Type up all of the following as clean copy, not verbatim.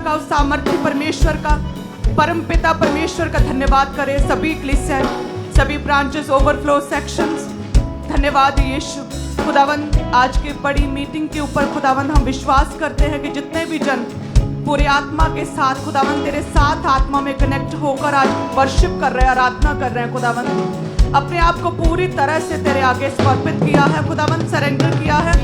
का, उस सामर्थ्य परमेश्वर का, परम पिता परमेश्वर का धन्यवाद करें। सभी कलीसिया, सभी ब्रांचेस, ओवरफ्लो सेक्शंस, धन्यवाद यीशु। खुदावंद आज की बड़ी मीटिंग के ऊपर खुदावंद हम विश्वास करते हैं कि जितने भी जन पूरे आत्मा के साथ खुदावंद तेरे साथ आत्मा में कनेक्ट होकर आज वर्शिप कर रहे हैं, आराधना कर रहे हैं खुदावंद, अपने आप को पूरी तरह से तेरे आगे समर्पित किया है खुदावंद, सरेंडर किया है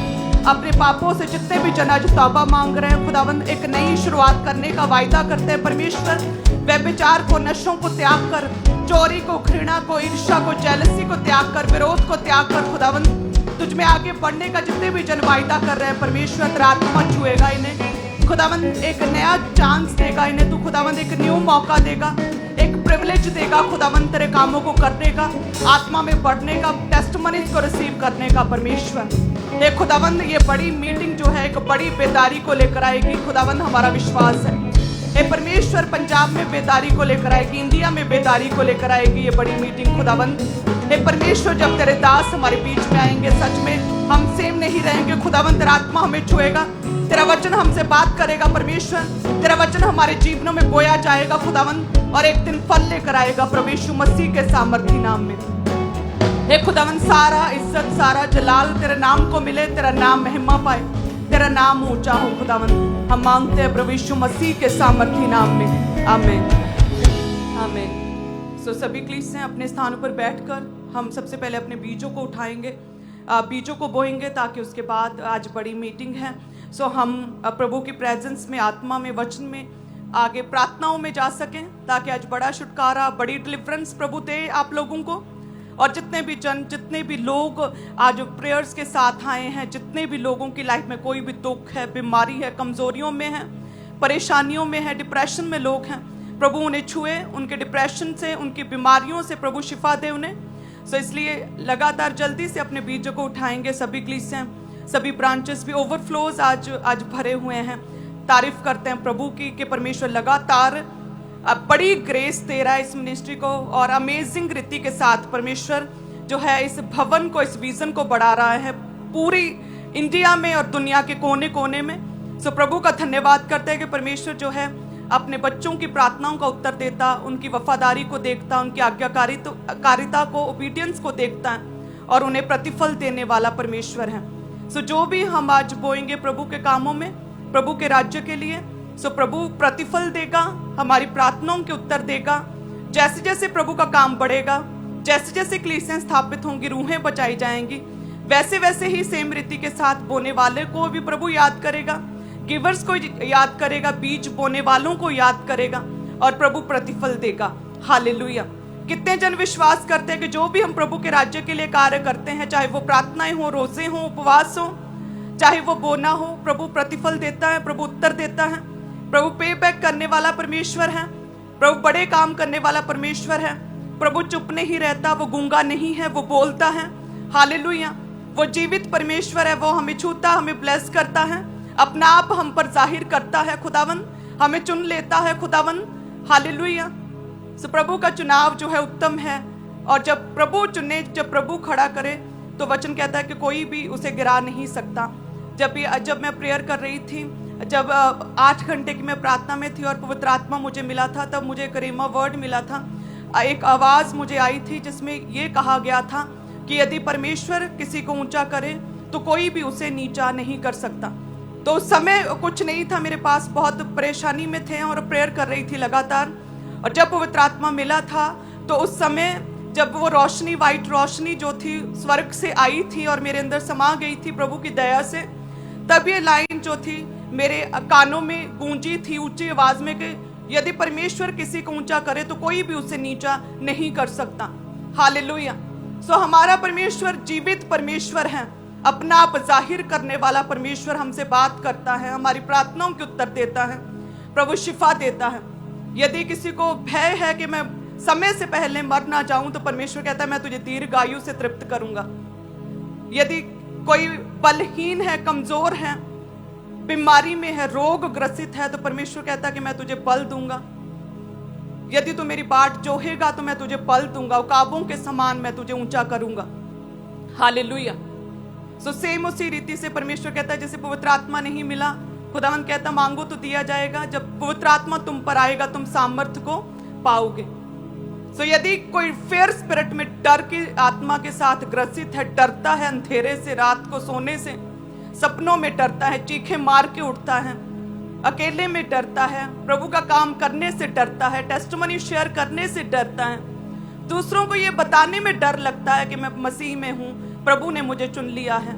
अपने पापों से। जितने भी जन आज तौबा मांग रहे हैं खुदावंद, एक नई शुरुआत करने का वायदा करते हैं परमेश्वर। व्यभिचार को, नशों को त्याग कर, चोरी को, घृणा को, ईर्ष्या को, जेलसी को त्याग कर, विरोध को त्याग कर खुदावंद तुझ में आगे बढ़ने का जितने भी जन वायदा कर रहे हैं परमेश्वर, तेरा आत्मा छुएगा इन्हें खुदावंद, एक नया चांस देगा इन्हें तू खुदावंद, एक न्यू मौका देगा, एक प्रिविलेज देगा खुदावंद तेरे कामों को करने का, आत्मा में बढ़ने का, टेस्टमनीज को रिसीव करने का परमेश्वर। हे खुदावंद ये बड़ी मीटिंग जो है एक बड़ी बेदारी को लेकर आएगी खुदावंद, हमारा विश्वास है। हे परमेश्वर पंजाब में बेदारी को लेकर आएगी, इंडिया में बेदारी को लेकर आएगी ये बड़ी मीटिंग खुदावंद। हे परमेश्वर जब तेरे दास हमारे बीच में आएंगे सच में हम सेम नहीं रहेंगे खुदावंद, तेरा आत्मा हमें छुएगा, तेरा वचन हमसे बात करेगा परमेश्वर, तेरा वचन हमारे जीवनों में बोया जाएगा खुदावंद और एक दिन फल लेकर आएगा प्रभु यीशु मसीह के सामर्थी नाम में। हे खुदावंद सारा इज्जत सारा जलाल तेरे नाम को मिले, तेरा नाम महिमा पाए, तेरा नाम ऊंचा हो खुदावंद, हम मांगते हैं प्रभु यीशु मसीह के सामर्थी नाम में, आमीन आमीन। सो सभी कलीसिया अपने स्थानों पर बैठकर हम सबसे पहले अपने बीजों को उठाएंगे, बीजों को बोएंगे ताकि उसके बाद आज बड़ी मीटिंग है। सो हम प्रभु की प्रेजेंस में, आत्मा में, वचन में आगे प्रार्थनाओं में जा सकें ताकि आज बड़ा छुटकारा, बड़ी डिलीवरेंस प्रभु दे आप लोगों को। और जितने भी जन, जितने भी लोग आज प्रेयर्स के साथ आए हैं, जितने भी लोगों की लाइफ में कोई भी दुख है, बीमारी है, कमजोरियों में है, परेशानियों में है, डिप्रेशन में लोग हैं, प्रभु उन्हें छुए, उनके डिप्रेशन से, उनकी बीमारियों से प्रभु शिफा दे उन्हें। सो इसलिए लगातार जल्दी से अपने बीजों को उठाएंगे। सभी कलीसिया, सभी ब्रांचेस भी, ओवरफ्लोज आज भरे हुए हैं। तारीफ करते हैं प्रभु की कि परमेश्वर लगातार बड़ी ग्रेस दे रहा है इस मिनिस्ट्री को और अमेजिंग रीति के साथ परमेश्वर जो है इस भवन को, इस विजन को बढ़ा रहा है पूरी इंडिया में और दुनिया के कोने कोने में। सो प्रभु का धन्यवाद करते हैं कि परमेश्वर जो है अपने बच्चों की प्रार्थनाओं का उत्तर देता, उनकी वफादारी को देखता, उनकी आज्ञाकारिता को, ओबीडियंस को देखता है और उन्हें प्रतिफल देने वाला परमेश्वर है। सो जो भी हम आज बोएंगे प्रभु के कामों में, प्रभु के राज्य के लिए, सो प्रभु प्रतिफल देगा, हमारी प्रार्थनाओं के उत्तर देगा। जैसे जैसे प्रभु का काम बढ़ेगा, जैसे जैसे कलीसियां स्थापित होंगी, रूहें बचाई जाएंगी, वैसे वैसे ही सेम रीति के साथ बोने वाले को भी प्रभु याद करेगा, गिवर्स को याद करेगा, बीज बोने वालों को याद करेगा और प्रभु प्रतिफल देगा। हालेलुया। कितने जन विश्वास करते हैं कि जो भी हम प्रभु के राज्य के लिए कार्य करते हैं, चाहे वो प्रार्थनाएं हो, रोजे हो, उपवास हो, चाहे वो बोना हो, प्रभु प्रतिफल देता है, प्रभु उत्तर देता है। प्रभु पे बैक करने वाला परमेश्वर है, प्रभु बड़े काम करने वाला परमेश्वर है। प्रभु चुप नहीं रहता, वो गूंगा नहीं है, वो बोलता है। हालेलुया। वो जीवित परमेश्वर है, वो हमें छूता, हमें ब्लेस करता है, अपना आप हम पर जाहिर करता है खुदावन, हमें चुन लेता है खुदावन। हालेलुया। सो प्रभु का चुनाव जो है उत्तम है और जब प्रभु चुने, जब प्रभु खड़ा करे तो वचन कहता है कि कोई भी उसे गिरा नहीं सकता। जब मैं प्रेयर कर रही थी, जब 8 घंटे की मैं प्रार्थना में थी और पवित्र आत्मा मुझे मिला था, तब मुझे एक रेमा वर्ड मिला था, एक आवाज़ मुझे आई थी जिसमें ये कहा गया था कि यदि परमेश्वर किसी को ऊंचा करे तो कोई भी उसे नीचा नहीं कर सकता। तो उस समय कुछ नहीं था मेरे पास, बहुत परेशानी में थे और प्रेयर कर रही थी लगातार। और जब पवित्र आत्मा मिला था तो उस समय जब वो रोशनी, वाइट रोशनी जो थी स्वर्ग से आई थी और मेरे अंदर समा गई थी प्रभु की दया से, तब ये लाइन जो थी मेरे कानों में गूंजी थी ऊंची आवाज में कि यदि परमेश्वर किसी को ऊंचा करे तो कोई भी उसे नीचा नहीं कर सकता। हालेलुया। सो हमारा परमेश्वर जीवित परमेश्वर है, अपना आप जाहिर करने वाला परमेश्वर हमसे बात करता है, हमारी प्रार्थनाओं के उत्तर देता है, प्रभु शिफा देता है। यदि किसी को भय है कि मैं समय से पहले मर ना जाऊं तो परमेश्वर कहता है मैं तुझे दीर्घायु से तृप्त करूंगा। यदि कोई बलहीन है, कमजोर है, बीमारी में है, रोग ग्रसित है, तो परमेश्वर कहता है कि मैं तुझे बल दूंगा। यदि तू मेरी बाट जोहेगा तो मैं तुझे बल दूंगा, उकाबों के समान मैं तुझे ऊंचा करूंगा। हालेलुया। सो सेम उसी रीति से परमेश्वर कहता है जैसे पवित्र आत्मा नहीं मिला खुदावन कहता मांगो तो दिया जाएगा, जब पवित्र आत्मा तुम पर आएगा तुम सामर्थ्य को पाओगे। सो यदि कोई फेयर स्पिरिट में डर की आत्मा के साथ ग्रसित है, डरता है अंधेरे से, रात को सोने से, सपनों में डरता है, चीखे मार के उठता है, अकेले में डरता है, प्रभु का काम करने से डरता है, टेस्टिमनी शेयर करने से डरता है, दूसरों को ये बताने में डर लगता है कि मैं मसीह में हूं, प्रभु ने मुझे चुन लिया है,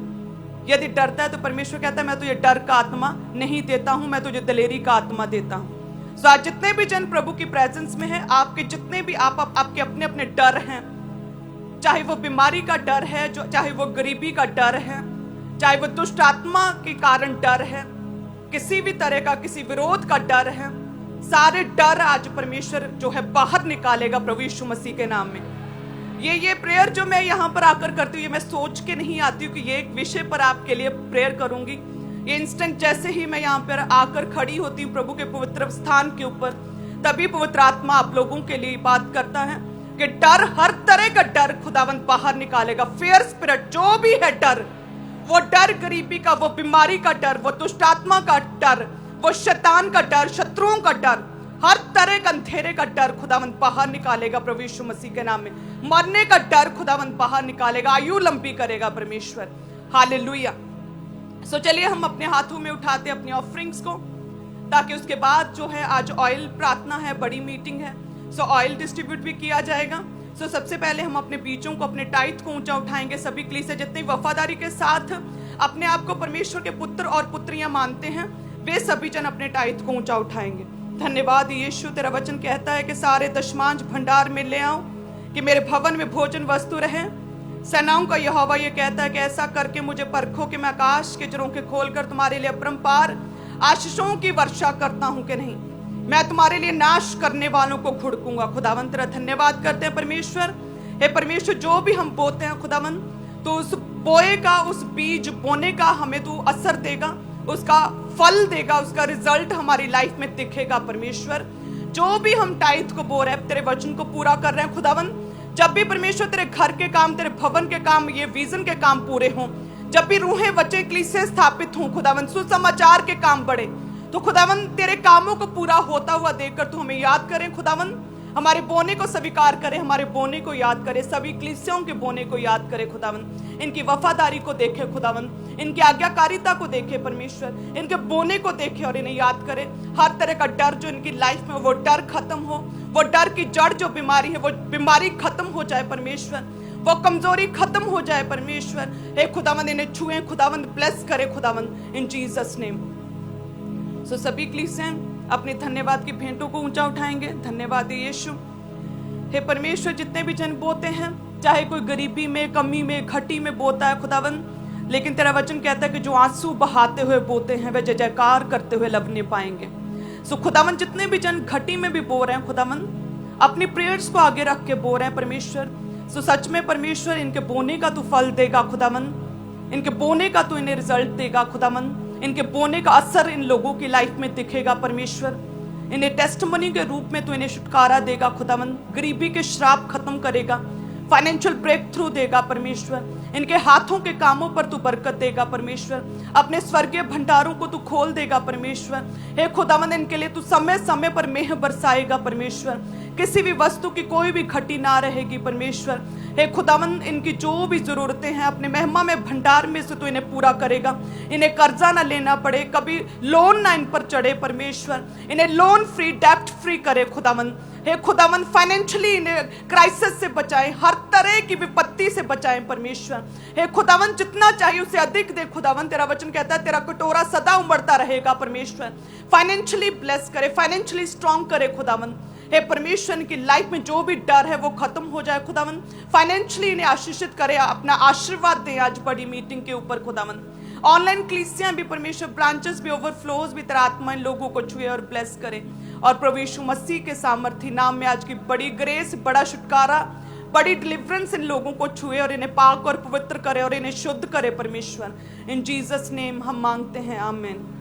यदि डरता है तो परमेश्वर कहता है मैं तुझे डर का आत्मा नहीं देता हूं, मैं तुझे दिलेरी का आत्मा देता हूं। सो आज जितने भी जन प्रभु की प्रेजेंस में हैं, आपके जितने भी आपके अपने अपने डर हैं, चाहे वो बीमारी का डर है, चाहे वो गरीबी का डर है, चाहे वो दुष्ट आत्मा के कारण डर है, किसी भी तरह का किसी विरोध का डर है, सारे डर आज परमेश्वर जो है बाहर निकालेगा प्रभु यीशु मसीह के नाम में। ये प्रेयर जो मैं यहाँ पर आकर करती हूँ, ये मैं सोच के नहीं आती हूँ कि ये एक विषय पर आपके लिए प्रेयर करूंगी। ये इंस्टेंट जैसे ही मैं यहाँ पर आकर खड़ी होती हूँ प्रभु के पवित्र स्थान के ऊपर, तभी पवित्र आत्मा आप लोगों के लिए बात करता है कि डर, हर तरह का डर खुदावंत बाहर निकालेगा। फेयर स्पिरिट जो भी है डर, वो डर गरीबी का, वो बीमारी का डर, वो दुष्ट आत्मा का डर, वो शैतान का डर, शत्रुओं का डर, हर तरह का अंधेरे का डर खुदावंत बाहर निकालेगा प्रभु यीशु मसीह के नाम में। मरने का डर खुदावंत बाहर निकालेगा, आयु लंबी करेगा परमेश्वर। हालेलुया। सो चलिए हम अपने हाथों में उठाते अपनी ऑफरिंग्स को, ताकि उसके बाद जो है आज ऑयल प्रार्थना है, बड़ी मीटिंग है, सो ऑयल डिस्ट्रीब्यूट भी किया जाएगा। सो सबसे पहले हम अपने बीचों को, अपने टाइट को ऊंचा उठाएंगे। सभी कलीसिया जितनी वफादारी के साथ अपने आप को परमेश्वर के पुत्र और पुत्रियां मानते हैं, वे सभी जन अपने टाइट को ऊंचा उठाएंगे। धन्यवाद यीशु, तेरा वचन कहता है कि सारे दशमांश भंडार में ले आओ कि मेरे भवन में भोजन वस्तु रहे। सेनाओं का यहोवा ये कहता है कि ऐसा करके मुझे परखो कि मैं आकाश के झरोखे खोलकर तुम्हारे लिए अपरंपार आशीषों की वर्षा करता हूं कि नहीं। मैं तुम्हारे लिए नाश करने वालों को घुड़कूंगा। खुदावन तेरा धन्यवाद करते हैं परमेश्वर। हे परमेश्वर, जो भी हम बोते हैं खुदावन, तो उस बोए का, उस बीज बोने का हमें तू असर देगा, उसका फल देगा, उसका रिजल्ट हमारी लाइफ में दिखेगा परमेश्वर। जो भी हम टाइट को बो रहे हैं, तेरे वचन को पूरा कर रहे हैं खुदावन, जब भी परमेश्वर तेरे घर के काम, तेरे भवन के काम, ये विजन के काम पूरे हों, जब भी रूहें बचे कलीसिया स्थापित हों खुदावन, सुसमाचार के काम बढ़े, तो खुदावन तेरे कामों को पूरा होता हुआ देखकर तू हमें याद करें खुदावन, हमारे बोने को स्वीकार करे, हमारे बोने को याद करे, सभी कलीसियाओं के बोने को याद करे खुदावन, इनकी वफादारी को देखे खुदावन, इनकी आज्ञाकारिता को देखे परमेश्वर, इनके बोने को देखे और इन्हें याद करे। हर तरह का डर जो इनकी लाइफ में, वो डर खत्म हो, वो डर की जड़ जो बीमारी है, वो बीमारी खत्म हो जाए परमेश्वर, वो कमजोरी खत्म हो जाए परमेश्वर। हे खुदावन इन्हें छुए खुदावन, ब्लेस करे खुदावन, इन जीसस नेम। सो सभी कलीसिया अपने धन्यवाद की भेंटों को ऊंचा उठाएंगे। धन्यवाद यीशु। हे परमेश्वर, जितने भी जन बोते हैं, चाहे कोई गरीबी में, कमी में, घटी में बोता है खुदावन, लेकिन तेरा वचन कहता है कि जो आंसू बहाते हुए बोते हैं वे जय जयकार करते हुए लबने पाएंगे। सो खुदावन, जितने भी जन घटी में भी बो रहे हैं खुदावन, अपनी प्रेयर्स को आगे रख के बो रहे हैं परमेश्वर, सो सच में परमेश्वर इनके बोने का तू फल देगा खुदावन, इनके बोने का तू इन्हें रिजल्ट देगा खुदावन, इनके बोने का असर इन लोगों की लाइफ में दिखेगा परमेश्वर, इन्हें टेस्टिमनी के रूप में तू इन्हें छुटकारा देगा खुदावन, गरीबी के श्राप खत्म करेगा, फाइनेंशियल ब्रेक थ्रू देगा परमेश्वर, इनके हाथों के कामों पर तू बरकत देगा परमेश्वर, अपने स्वर्गीय भंडारों को तू खोल देगा परमेश्वर। हे खुदावन, इनके लिए तू समय समय पर मेह बरसाएगा परमेश्वर, किसी भी वस्तु की कोई भी घटी ना रहेगी परमेश्वर। हे खुदावन, इनकी जो भी जरूरतें हैं अपने महिमा में भंडार में से तू इन्हें पूरा करेगा, इन्हें कर्जा ना लेना पड़े, कभी लोन ना इन पर चढ़े परमेश्वर, इन्हें लोन फ्री, डेप्ट फ्री करे खुदावन। हे खुदावन, फाइनेंशियली इन्हें क्राइसिस से बचाएं, हर तरह की विपत्ति से बचाएं परमेश्वर। हे खुदावन, जितना चाहिए उससे अधिक दे खुदावन, तेरा वचन कहता है तेरा कटोरा सदा उमड़ता रहेगा परमेश्वर। फाइनेंशियली ब्लेस करे, फाइनेंशियली स्ट्रॉन्ग करे खुदावन। हे परमेश्वर, की लाइफ में जो भी डर है वो खत्म हो जाए खुदावन, फाइनेंशियली इन्हें आशीषित करे, अपना आशीर्वाद दे आज बड़ी मीटिंग के ऊपर खुदावन। ऑनलाइन कलीसियां भी परमेश्वर, ब्रांचेस भी, ओवरफ्लोज भी, तेरा आत्मा इन लोगों को छुए और ब्लेस करे, और प्रभु यीशु मसीह के सामर्थी नाम में आज की बड़ी ग्रेस, बड़ा छुटकारा, बड़ी डिलीवरेंस इन लोगों को छुए और इन्हें पाक और पवित्र करे और इन्हें शुद्ध करे परमेश्वर। इन जीसस नेम हम मांगते हैं, आमीन।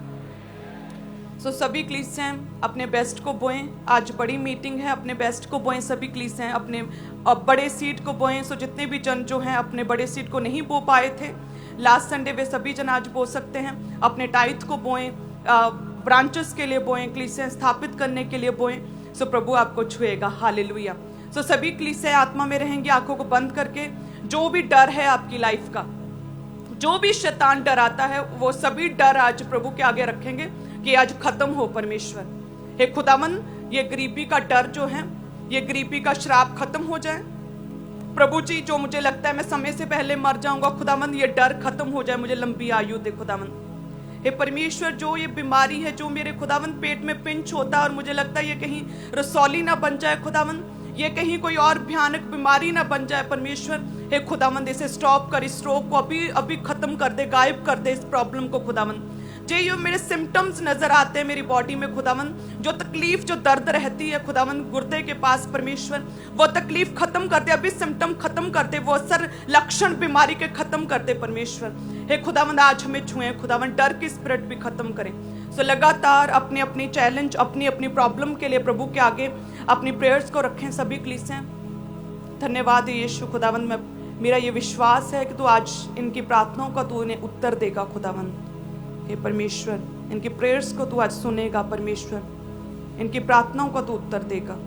सो सभी कलीसियां अपने बेस्ट को बोएं, आज बड़ी मीटिंग है, अपने बेस्ट को बोएं, सभी कलीसियां अपने बड़े सीट को बोएं। सो जितने भी जन जो हैं अपने बड़े सीट को नहीं बो पाए थे लास्ट संडे, वे सभी जन आज बो सकते हैं, अपने टाइट को बोएं, ब्रांचेस के लिए बोएं, कलीसिया स्थापित करने के लिए बोएं, सो प्रभु आपको छुएगा। हालेलुया। सो सभी कलीसिया आत्मा में रहेंगे, आंखों को बंद करके। जो भी डर है आपकी लाइफ का, जो भी शैतान डराता है, वो सभी डर आज प्रभु के आगे रखेंगे कि आज खत्म हो परमेश्वर। हे खुदावन, ये गरीबी का डर जो है, ये गरीबी का श्राप खत्म हो जाए प्रभु जी। जो मुझे लगता है मैं समय से पहले मर जाऊंगा, खुदावन ये डर खत्म हो जाए, मुझे लंबी आयु दे खुदावन। हे परमेश्वर, जो ये बीमारी है, जो मेरे खुदावन पेट में पिंच होता है और मुझे लगता है ये कहीं रसौली ना बन जाए खुदावन, ये कहीं कोई और भयानक बीमारी ना बन जाए परमेश्वर। हे खुदावन, इसे स्टॉप कर, इस स्ट्रोक को अभी अभी खत्म कर दे, गायब कर दे इस प्रॉब्लम को खुदावन। जो मेरे सिम्टम्स नजर आते हैं मेरी बॉडी में खुदावन, जो तकलीफ, जो दर्द रहती है खुदावन गुर्दे के पास परमेश्वर, वो तकलीफ खत्म कर दे, अभी सिम्टम खत्म कर दे, वो असर लक्षण बीमारी के खत्म कर दे परमेश्वर। हे खुदावन, आज हमें छुए खुदावन, डर की स्पिरिट भी खत्म करें। सो लगातार अपनी अपनी चैलेंज, अपनी अपनी प्रॉब्लम के लिए प्रभु के आगे अपनी प्रेयर्स को रखें सभी कलीसिया। धन्यवाद यीशु खुदावन, मेरा ये विश्वास है कि तू आज इनकी प्रार्थनाओं का तू इन्हें उत्तर देगा खुदावन। हे परमेश्वर, इनकी प्रेयर्स को तू आज सुनेगा परमेश्वर, इनकी प्रार्थनाओं का तू उत्तर देगा।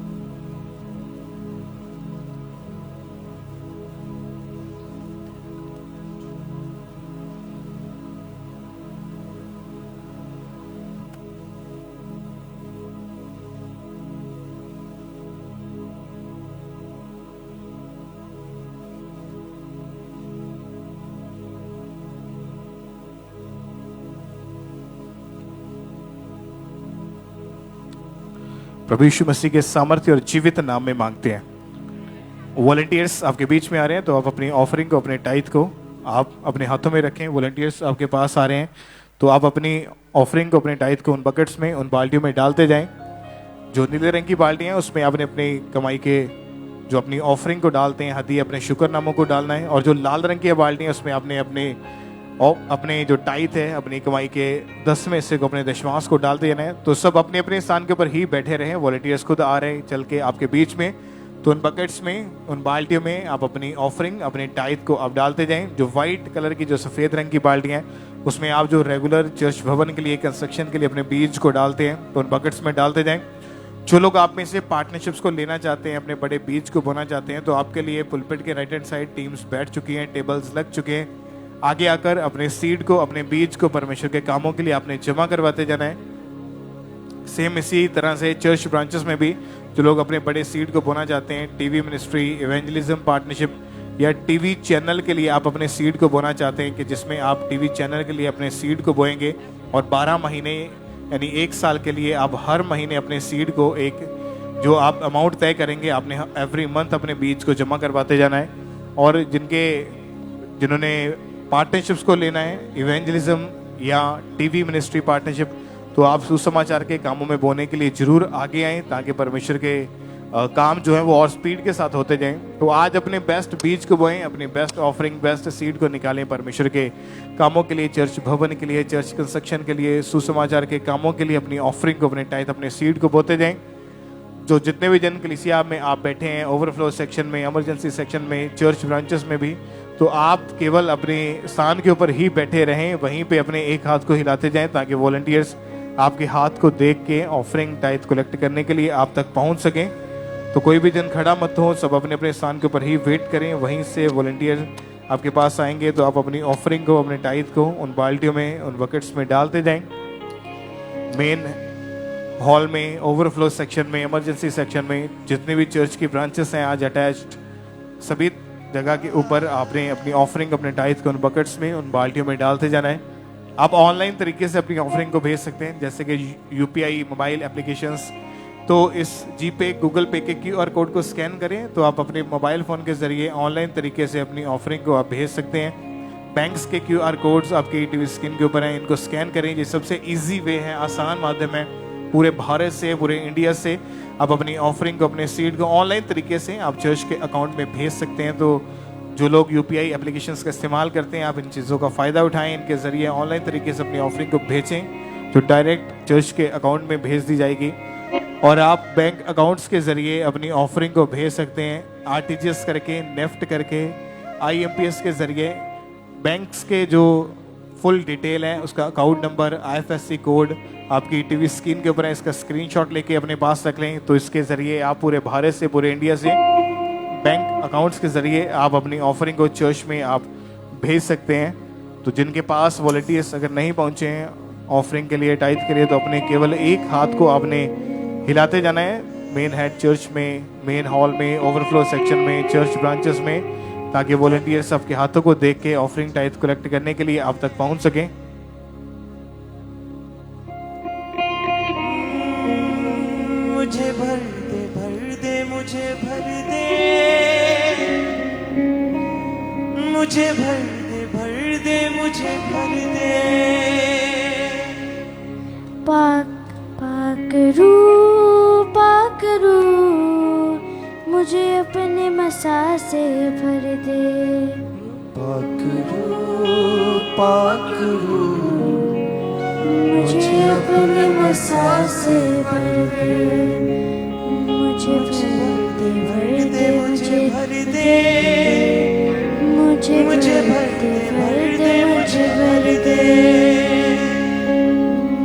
प्रभु यीशु मसीह के सामर्थ्य और जीवित नाम में मांगते हैं। वॉलंटियर्स आपके बीच में आ रहे हैं, तो आप अपनी ऑफरिंग को, अपने टाइथ को आप अपने हाथों में रखें। वॉलंटियर्स आपके पास आ रहे हैं, तो आप अपनी ऑफरिंग को, अपने टाइथ को उन बकेट्स में, उन बाल्टियों में डालते जाएं। जो नीले रंग की बाल्टियाँ हैं उसमें आपने अपनी कमाई के जो अपनी ऑफरिंग को डालते हैं, हदी अपने शुक्रनामों को डालना है। और जो लाल रंग की बाल्टियाँ उसमें आपने अपने जो टाइथ है, अपनी कमाई के 10वें हिस्से को, अपने दशमांश को डालते जाना है। तो सब अपने अपने स्थान के ऊपर ही बैठे रहें। वॉलंटियर्स खुद आ रहे हैं चल के आपके बीच में, तो उन बकेट्स में, उन बाल्टियों में आप अपनी ऑफरिंग, अपने टाइथ को आप डालते जाएं। जो व्हाइट कलर की, जो सफ़ेद रंग की बाल्टियाँ हैं, उसमें आप जो रेगुलर चर्च भवन के लिए, कंस्ट्रक्शन के लिए अपने बीज को डालते हैं, तो उन बकेट्स में डालते जाएं। जो लोग आप में से पार्टनरशिप्स को लेना चाहते हैं, अपने बड़े बीज को बोना चाहते हैं, तो आपके लिए पुलपिट के राइट हैंड साइड टीम्स बैठ चुकी हैं, टेबल्स लग चुके हैं। आगे आकर अपने सीड को, अपने बीज को परमेश्वर के कामों के लिए आपने जमा करवाते जाना है। सेम इसी तरह से चर्च ब्रांचेस में भी जो लोग अपने बड़े सीड को बोना चाहते हैं, टीवी मिनिस्ट्री, इवेंजलिज्म पार्टनरशिप या टीवी चैनल के लिए आप अपने सीड को बोना चाहते हैं, कि जिसमें आप टीवी चैनल के लिए अपने सीड को बोएंगे और 12 महीने यानी 1 साल के लिए आप हर महीने अपने सीड को, एक जो आप अमाउंट तय करेंगे, आपने एवरी मंथ अपने बीज को जमा करवाते जाना है। और जिन्होंने पार्टनरशिप्स को लेना है, इवेंजलिज्म या टीवी मिनिस्ट्री पार्टनरशिप, तो आप सुसमाचार के कामों में बोने के लिए जरूर आगे आएँ, ताकि परमेश्वर के काम जो है वो और स्पीड के साथ होते जाएं। तो आज अपने बेस्ट बीज को बोएं, अपनी बेस्ट ऑफरिंग, बेस्ट सीड को निकालें परमेश्वर के कामों के लिए, चर्च भवन के लिए, चर्च कंस्ट्रक्शन के लिए, सुसमाचार के कामों के लिए अपनी ऑफरिंग को, अपने टाइथ, अपने सीड को बोते जाएं। जो जितने भी जन कलीसिया में आप बैठे हैं, ओवरफ्लो सेक्शन में, इमरजेंसी सेक्शन में, चर्च ब्रांचेस में भी, तो आप केवल अपने स्थान के ऊपर ही बैठे रहें, वहीं पे अपने एक हाथ को हिलाते जाएं, ताकि वॉलंटियर्स आपके हाथ को देख के ऑफरिंग टाइथ कलेक्ट करने के लिए आप तक पहुंच सकें। तो कोई भी जन खड़ा मत हो, सब अपने अपने स्थान के ऊपर ही वेट करें, वहीं से वॉलंटियर आपके पास आएंगे। तो आप अपनी ऑफरिंग को, अपने टाइथ को उन बाल्टियों में, उन बकेट्स में डालते जाएं। मेन हॉल में, ओवरफ्लो सेक्शन में, इमरजेंसी सेक्शन में, जितने भी चर्च की ब्रांचेस हैं आज अटैच्ड, सभी जगह के ऊपर आपने अपनी ऑफरिंग, अपने टाइथ को उन बकेट्स में, उन बाल्टियों में डालते जाना है। आप ऑनलाइन तरीके से अपनी ऑफरिंग को भेज सकते हैं, जैसे कि यूपीआई मोबाइल एप्लीकेशंस। तो इस जीपे, गूगल पे के QR कोड को स्कैन करें, तो आप अपने मोबाइल फ़ोन के ज़रिए ऑनलाइन तरीके से अपनी ऑफरिंग को आप भेज सकते हैं। बैंक्स के QR कोड्स आपकी टीवी स्क्रीन के ऊपर हैं, इनको स्कैन करें। ये सबसे ईजी वे है, आसान माध्यम है। पूरे भारत से, पूरे इंडिया से आप अपनी ऑफरिंग को, अपने सीड को ऑनलाइन तरीके से आप चर्च के अकाउंट में भेज सकते हैं। तो जो लोग यूपीआई एप्लीकेशंस का इस्तेमाल करते हैं, आप इन चीज़ों का फ़ायदा उठाएं, इनके ज़रिए ऑनलाइन तरीके से अपनी ऑफरिंग को भेजें, जो डायरेक्ट चर्च के अकाउंट में भेज दी जाएगी। और आप बैंक अकाउंट्स के ज़रिए अपनी ऑफरिंग को भेज सकते हैं, RTGS करके, नेफ्ट करके, IMPS के ज़रिए। बैंक्स के जो फुल डिटेल है, उसका अकाउंट नंबर, IFSC कोड आपकी टीवी स्क्रीन के ऊपर है। इसका स्क्रीनशॉट लेके अपने पास रख लें, तो इसके ज़रिए आप पूरे भारत से, पूरे इंडिया से बैंक अकाउंट्स के ज़रिए आप अपनी ऑफरिंग को चर्च में आप भेज सकते हैं। तो जिनके पास वॉलंटियर्स अगर नहीं पहुंचे हैं ऑफरिंग के लिए, टाइथ के लिए, तो अपने केवल एक हाथ को आपने हिलाते जाना है मेन हेड चर्च में, मेन हॉल में, ओवरफ्लो सेक्शन में, चर्च ब्रांचेस में, ताकि वॉलंटियर्स आपके हाथों को देख के ऑफरिंग टाइथ कलेक्ट करने के लिए आप तक पहुंच सकें। मुझे भर दे, भर दे, मुझे भर दे, मुझे भर दे, भर दे, मुझे भर दे। पाक पाक रू मुझे अपने मसा से भर दे। पाकरू मुझे अपने मसा से भर दे। मुझे भर दे, मुझे भर दे, मुझे भर दे, भर दे, मुझे भर दे,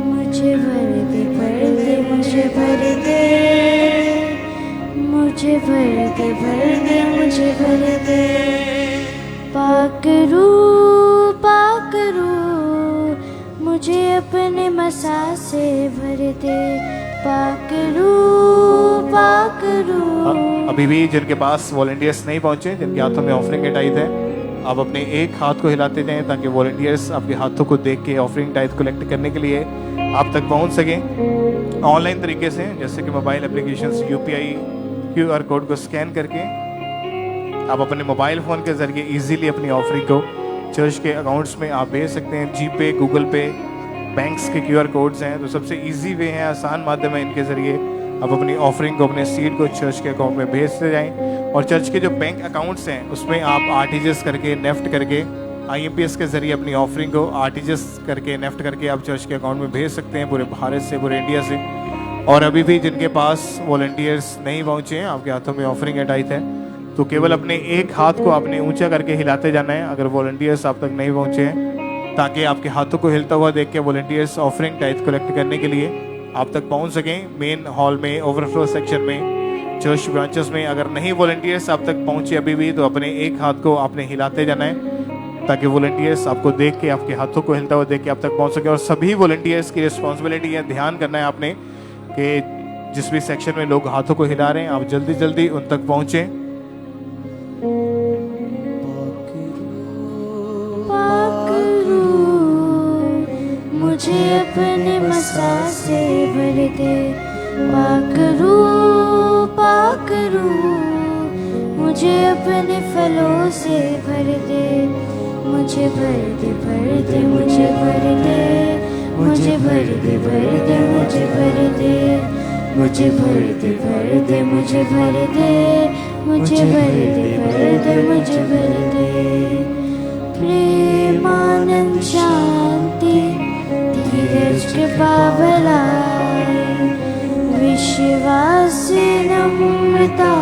मुझे भर दे, भर दे, मुझे भर दे, मुझे भर दे, भर दे, मुझे भर दे। पाकरू मुझे अपने मसा से भर दे। पाकरू अभी भी जिनके पास वॉलंटियर्स नहीं पहुंचे, जिनके हाथों में ऑफरिंग के टाइथ है, आप अपने एक हाथ को हिलाते जाएं ताकि वॉलंटियर्स आपके हाथों को देख के ऑफरिंग टाइथ कलेक्ट करने के लिए आप तक पहुंच सकें ऑनलाइन तरीके से, जैसे कि mobile applications, UPI QR code को स्कैन करके आप अपने मोबाइल फ़ोन के ज़रिए इजीली अपनी ऑफरिंग को चर्च के अकाउंट्स में आप भेज सकते हैं। GPay, गूगल पे, बैंक्स के QR कोड्स हैं, तो सबसे इजी वे है, आसान माध्यम है, इनके ज़रिए आप अपनी ऑफरिंग को, अपने सीड को चर्च के अकाउंट में भेजते जाएं। और चर्च के जो बैंक अकाउंट्स हैं उसमें आप RTGS करके, नेफ्ट करके, IMPS के ज़रिए अपनी ऑफरिंग को RTGS करके, नेफ्ट करके आप चर्च के अकाउंट में भेज सकते हैं पूरे भारत से, पूरे इंडिया से। और अभी भी जिनके पास वॉलंटियर्स नहीं पहुँचे हैं, आपके हाथों में ऑफरिंग है, टाइथ है, तो केवल अपने एक हाथ को आपने ऊंचा करके हिलाते जाना है अगर वॉलंटियर्स आप तक नहीं पहुंचे हैं, ताकि आपके हाथों को हिलता हुआ देख के वॉलंटियर्स ऑफरिंग टाइथ कलेक्ट करने के लिए आप तक पहुंच सकें मेन हॉल में, ओवरफ्लो सेक्शन में, चर्च ब्रांचेस में। अगर नहीं वॉलंटियर्स आप तक पहुंचे अभी भी, तो अपने एक हाथ को आपने हिलाते जाना है ताकि वॉलंटियर्स आपको देख के, आपके हाथों को हिलता हुआ देख के आप तक पहुंच सके। और सभी वॉलंटियर्स की रिस्पॉन्सिबिलिटी है, ध्यान करना है आपने कि जिस भी सेक्शन में लोग हाथों को हिला रहे हैं, आप जल्दी जल्दी उन तक पहुंचें। मुझे अपने मसा से भर दे। पाकरू मुझे अपने फलों से भर दे। मुझे भर दे, भर दे, मुझे भर दे, मुझे भर दे, भर दे, मुझे भर दे, मुझे भर दे, भर दे, मुझे भर दे, मुझे भर दे, भर दे, मुझे भर दे। प्रेम, आनंद, शांति, धीरज, कृपा, भलाई, विश्वास, नम्रता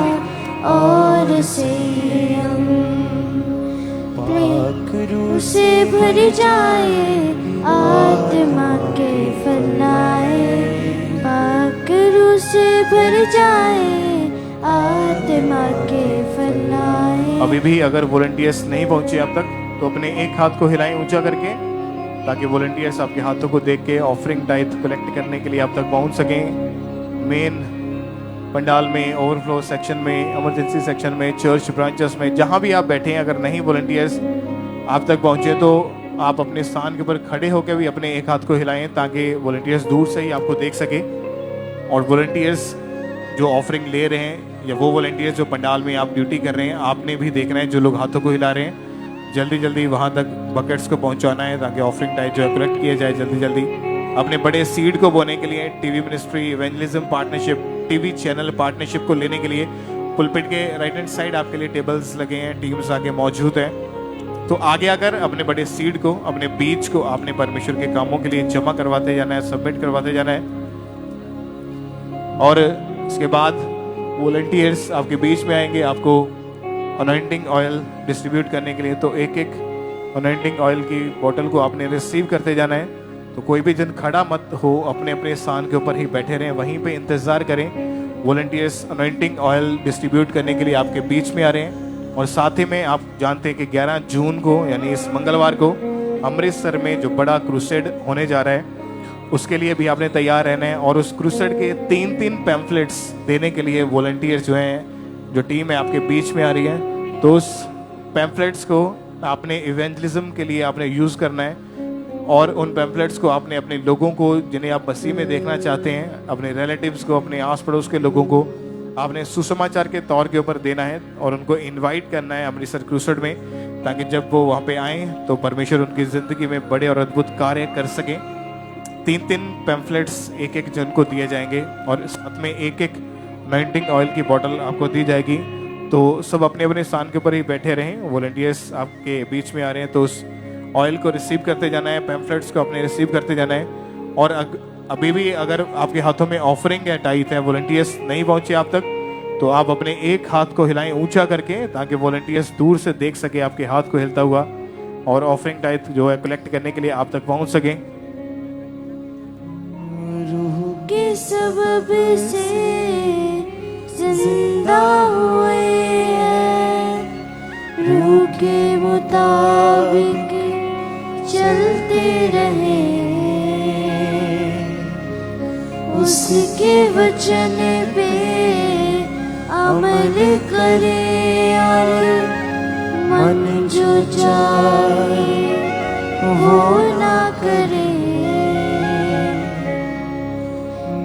और संयम पाकरू से भर जाए, आत्मा के फलाए। पाकरू से भर जाए, आत्मा के फलाए। अभी भी अगर वॉलंटियर्स नहीं पहुंचे अब तक, तो अपने एक हाथ को हिलाएं ऊंचा करके, ताकि वॉलंटियर्स आपके हाथों को देख के ऑफरिंग टाइथ कलेक्ट करने के लिए आप तक पहुंच सकें मेन पंडाल में, ओवरफ्लो सेक्शन में, इमरजेंसी सेक्शन में, चर्च ब्रांचेस में, जहां भी आप बैठे हैं। अगर नहीं वॉलंटियर्स आप तक पहुंचे, तो आप अपने स्थान के ऊपर खड़े होकर भी अपने एक हाथ को हिलाएं ताकि वॉलंटियर्स दूर से ही आपको देख सके। और वॉलंटियर्स जो ऑफरिंग ले रहे हैं, या वो वॉलंटियर्स जो पंडाल में आप ड्यूटी कर रहे हैं, आपने भी देखना है जो लोग हाथों को हिला रहे हैं, जल्दी जल्दी वहां तक बकेट्स को पहुंचाना है ताकि ऑफरिंग टाइथ जो है कलेक्ट किया जाए जल्दी जल्दी। अपने बड़े सीड को बोने के लिए, TV ministry, evangelism partnership, TV channel partnership को लेने के लिए पुलपिट के राइट हैंड साइड आपके लिए टेबल्स लगे हैं, टीम्स आगे मौजूद हैं। तो आगे आकर अपने बड़े सीड को, अपने बीज को आपने परमेश्वर के कामों के लिए जमा करवाते जाना है, सबमिट करवाते जाना है। और इसके बाद वॉलंटियर्स आपके बीच में आएंगे आपको अनॉइंटिंग ऑयल डिस्ट्रीब्यूट करने के लिए। तो एक एक अनॉइंटिंग ऑयल की बोतल को आपने रिसीव करते जाना है। तो कोई भी जन खड़ा मत हो, अपने अपने स्थान के ऊपर ही बैठे रहें, वहीं पे इंतज़ार करें। वॉलंटियर्स अनॉइंटिंग ऑयल डिस्ट्रीब्यूट करने के लिए आपके बीच में आ रहे हैं। और साथ ही में आप जानते हैं कि 11 जून को यानी इस मंगलवार को अमृतसर में जो बड़ा क्रूसेड होने जा रहा है, उसके लिए भी आपने तैयार रहना है। और उस क्रूसेड के 3-3 पैम्फलेट्स देने के लिए वॉलंटियर जो हैं, जो टीम है आपके बीच में आ रही है। तो उस पैम्फलेट्स को आपने इवेंजलिज्म के लिए आपने यूज़ करना है। और उन पैम्फलेट्स को आपने अपने लोगों को, जिन्हें आप मसीह में देखना चाहते हैं, अपने रिलेटिव्स को, अपने आस पड़ोस के लोगों को आपने सुसमाचार के तौर के ऊपर देना है और उनको इनवाइट करना है अमृतसर क्रूसेड में, ताकि जब वो वहाँ पे आएँ तो परमेश्वर उनकी ज़िंदगी में बड़े और अद्भुत कार्य कर सकें। 3-3 पैम्फलेट्स एक एक जन को दिए जाएंगे और साथ में एक अनॉइंटिंग ऑयल की बोतल आपको दी जाएगी। तो सब अपने अपने स्थान के ऊपर ही बैठे रहें। वॉलंटियर्स आपके बीच में आ रहे हैं, तो उस ऑयल को रिसीव करते जाना है, पैम्फलेट्स को अपने रिसीव करते जाना है। और अभी भी अगर आपके हाथों में ऑफरिंग है, टाइट है, वॉलंटियर्स नहीं पहुंचे आप तक, तो आप अपने एक हाथ को हिलाएं ऊंचा करके, ताकि वॉलंटियर्स दूर से देख सके आपके हाथ को हिलता हुआ और ऑफरिंग टाइट जो है कलेक्ट करने के लिए आप तक पहुंच सकें। के सबब से जिंदा हुए हैं, रूह के मुताबिक चलते रहे, उसके वचन पे अमल करे और मन जो चाहे वो ना करे।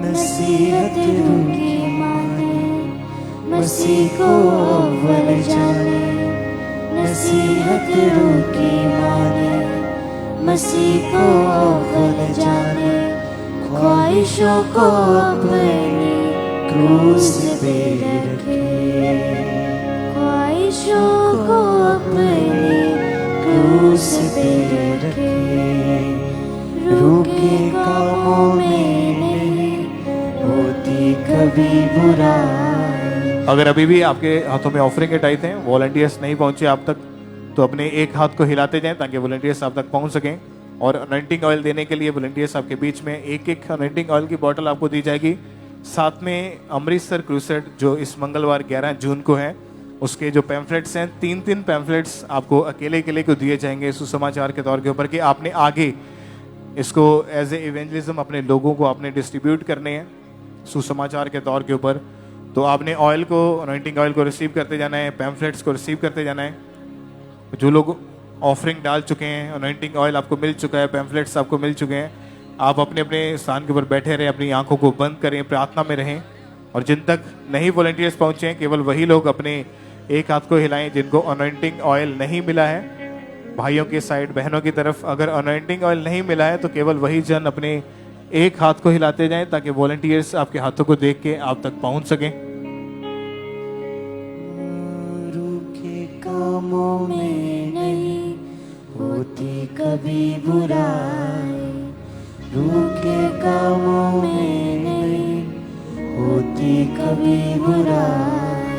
नसीहत रूकी माने, मसीह को अव्वल जाने, नसीहत रूकी माने, मसीह को अव्वल जाने, ख्वाहिशों को अपनी क्रूस पे रखे, ख्वाहिशों को अपनी क्रूस पे रखे, रूह के कामों में नहीं होती कभी बुराई। अगर अभी भी आपके हाथों में ऑफरिंग के टाइट हैं, वॉलंटियर्स नहीं पहुंचे आप तक, तो अपने एक हाथ को हिलाते जाएं ताकि वॉलंटियर्स आप तक पहुंच सकें। और अनॉइंटिंग ऑयल देने के लिए वॉलंटियर्स आपके बीच में एक अनॉइंटिंग ऑयल की बोतल आपको दी जाएगी। साथ में अमृतसर क्रूसेड जो इस मंगलवार 11 जून को है, उसके जो पैम्फलेट्स हैं, 3-3 पैम्फलेट्स आपको अकेले को दिए जाएंगे सुसमाचार के तौर के ऊपर, कि आपने आगे इसको एज ए इवेंजलिज्म अपने लोगों को आपने डिस्ट्रीब्यूट करने हैं सुसमाचार के तौर के ऊपर। तो आपने ऑयल को, अनॉइंटिंग ऑयल को रिसीव करते जाना है, पैम्फलेट्स को रिसीव करते जाना है। जो लोग ऑफरिंग डाल चुके हैं, अनॉइंटिंग ऑयल आपको मिल चुका है, पैम्फलेट्स आपको मिल चुके हैं, आप अपने अपने स्थान के ऊपर बैठे रहें, अपनी आंखों को बंद करें, प्रार्थना में रहें। और जिन तक नहीं वॉलंटियर्स पहुंचे हैं, केवल वही लोग अपने एक हाथ को हिलाएं जिनको अनॉइंटिंग ऑयल नहीं मिला है। भाइयों के साइड, बहनों की तरफ अगर अनॉइंटिंग ऑयल नहीं मिला है, तो केवल वही जन अपने एक हाथ को हिलाते जाएं ताकि वॉलंटियर्स आपके हाथों को देख के आप तक पहुंच सकें। रूह के कामों में नहीं होती कभी बुराई, रूह के कामों में नहीं होती कभी बुराई।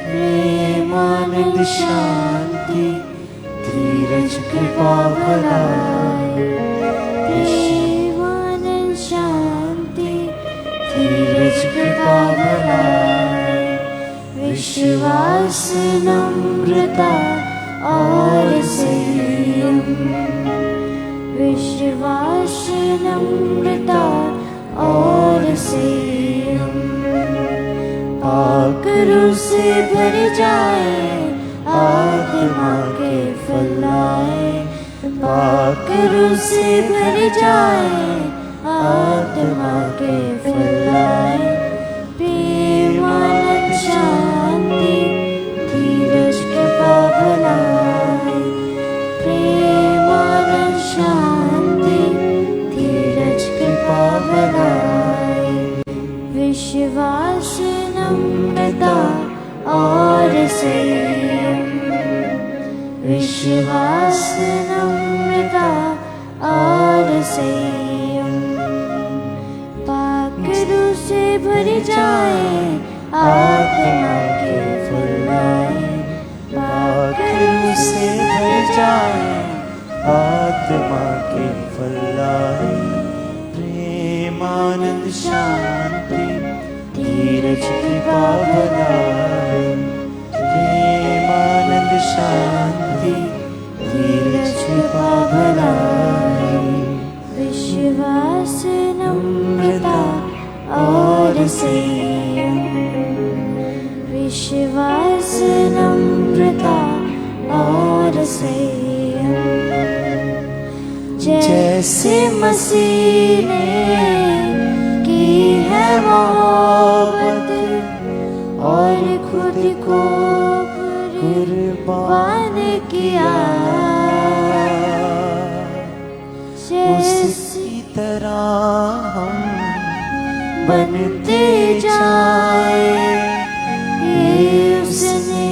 प्रेम, आनंद, शांति, धीरज, कृपा, भलाई, प्रेम, आनंद, शांति, धीरज, कृपा, भलाई, विश्वास, नम्रता और संयम, विश्वास, नम्रता और संयम। पाक रूह से भर जाए, आत्मा के फल आए, पाक रूह से भर जाए, आत्मा के फल आए। प्रेम, आनंद, शांति, धीरज, कृपा, भलाई, प्रेम, आनंद, शांति, धीरज, कृपा, भलाई, विश्वास, नम्रता और संयम, विश्वास, नम्रता और संयम। पाक रूह से भर जाए, आत्मा के फल आए, पाक रूह से भर जाए, आत्मा के फल आए। प्रेम आनंद शांति धीरज कृपा भलाई। प्रेम आनंद शांति धीरज कृपा भलाई। विश्वास नम्रता और संयम, विश्वास नम्रता और संयम। जैसे मसीह ने की है मोहब्बत और खुद को कुर्बान किया, उसी तरह हम बनते जाए, ये उसने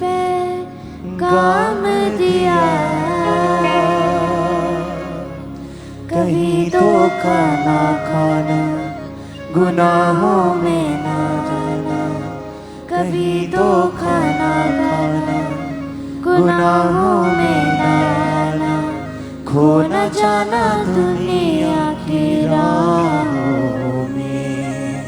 पैगाम दिया। कहीं धोखा ना खाना, गुनाहों में ना जाना। कभी धोखा ना खाना, गुनाहों में ना आना। खो न जाना दुनिया की राहों में,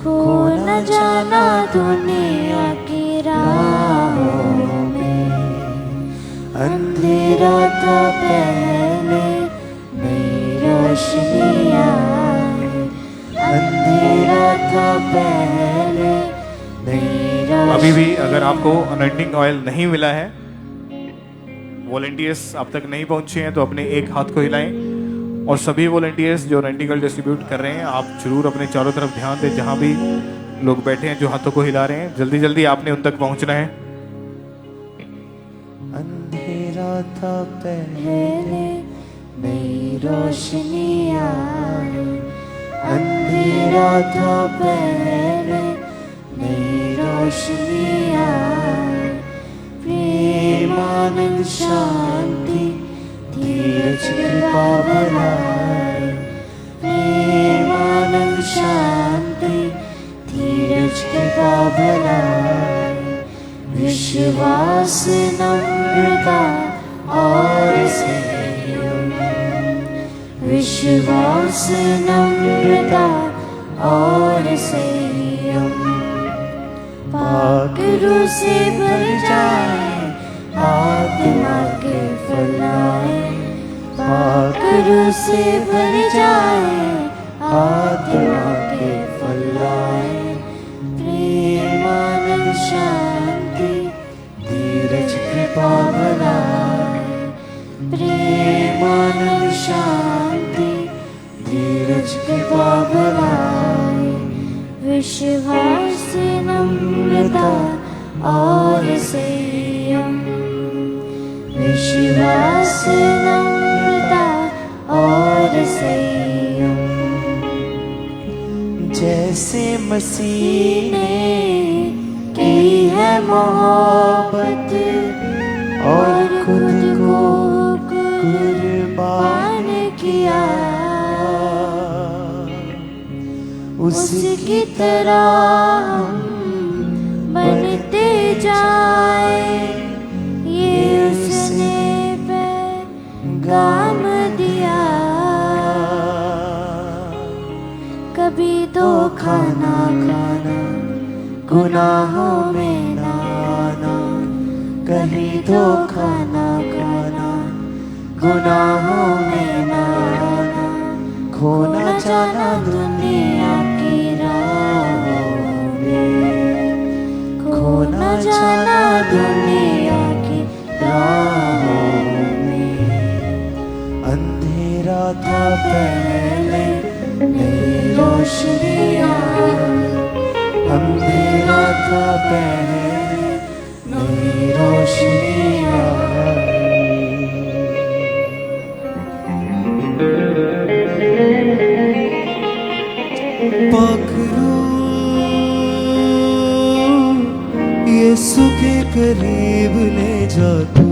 खो न जाना दुनिया की राहों में। अंधेरा था पहले, नई रोशनी आई। अंधेरा था पहले, नई रोशनी। अभी भी अगर आपको अनॉइंटिंग ऑयल नहीं मिला है, वॉलंटियर्स आप तक नहीं पहुंचे हैं, तो अपने एक हाथ को हिलाएं। और सभी वॉलंटियर्स जो अनॉइंटिंग ऑयल डिस्ट्रीब्यूट कर रहे हैं, आप जरूर अपने चारों तरफ ध्यान दें। जहां भी लोग बैठे हैं जो हाथों को हिला रहे हैं, जल्दी जल्दी आपने उन तक पहुंचना है। अंधेरा था पहले, नई रोशनी आई। अंधेरा था पहले, नई रोशनी आई। प्रेम आनंद शांति धीरज कृपा भलाई। प्रेम आनंद शांति धीरज कृपा भलाई। विश्वास नम्रता और संयम, विश्वास नम्रता और संयम। पाक रूह से भर जाए, आत्मा के फल आए। पाक रूह से भर जाए, आत्मा के फल आए। प्रेम आनंद शांति धीरज कृपा भलाई। प्रेम आनंद शांति धीरज कृपा भलाई। विश्वास नम्रता और संयम, विश्वास नम्रता और संयम। जैसे मसीह ने की है मोहब्बत और खुद को कुर्बान किया, उसकी तरह हम बनते जाए, ये उसने पैगाम दिया। कभी धोखा ना खाना, गुनाहों में ना आना। कभी धोखा ना खाना, गुनाहों में ना आना। खो न जाना दुनिया की राहों में, खो न जाना दुनिया की राहों में। अंधेरा था पहले, नई रोशनी आई। अंधेरा था पहले, नई रोशनी आई। पकड़ो यीशु के करीब ले जा तू।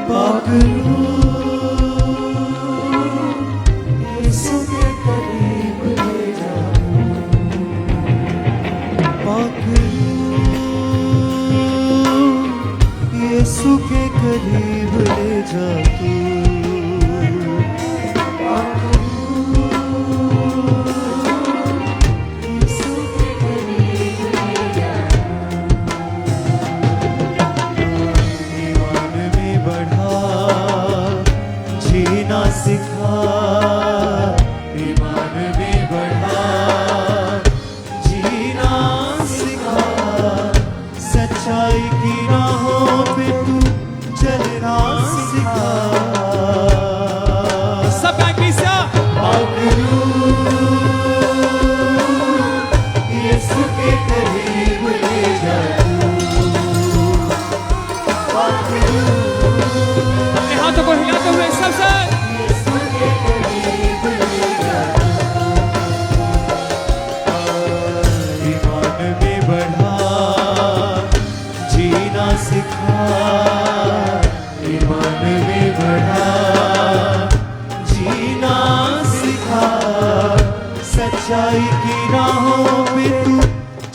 पकड़ो यीशु के करीब ले जा। पकड़ो यीशु करीब ले जा तू। ईमान में बढ़ा जीना सिखा, ईमान में बढ़ा जीना सिखा, सच्चाई की राहों पे तू चलना सिखा। सब क्या यीशु के करीब ले जा तू। अपने हाथों को हिलाते हुए सबसे यीशु के करीब ले जा तू। ईमान में बढ़ा जीना सिखा, ईमान में बढ़ा जीना सिखा, सच्चाई की राहों पे तू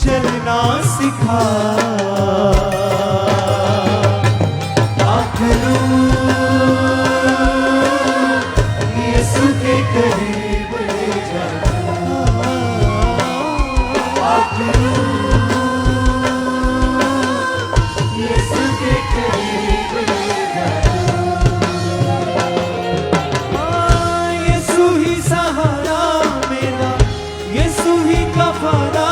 चलना सिखा। आखिर यीशु के करीब ले जा, आखिर यीशु के करीब ले जा। यीशु ही सहारा मेरा, यीशु ही कफारा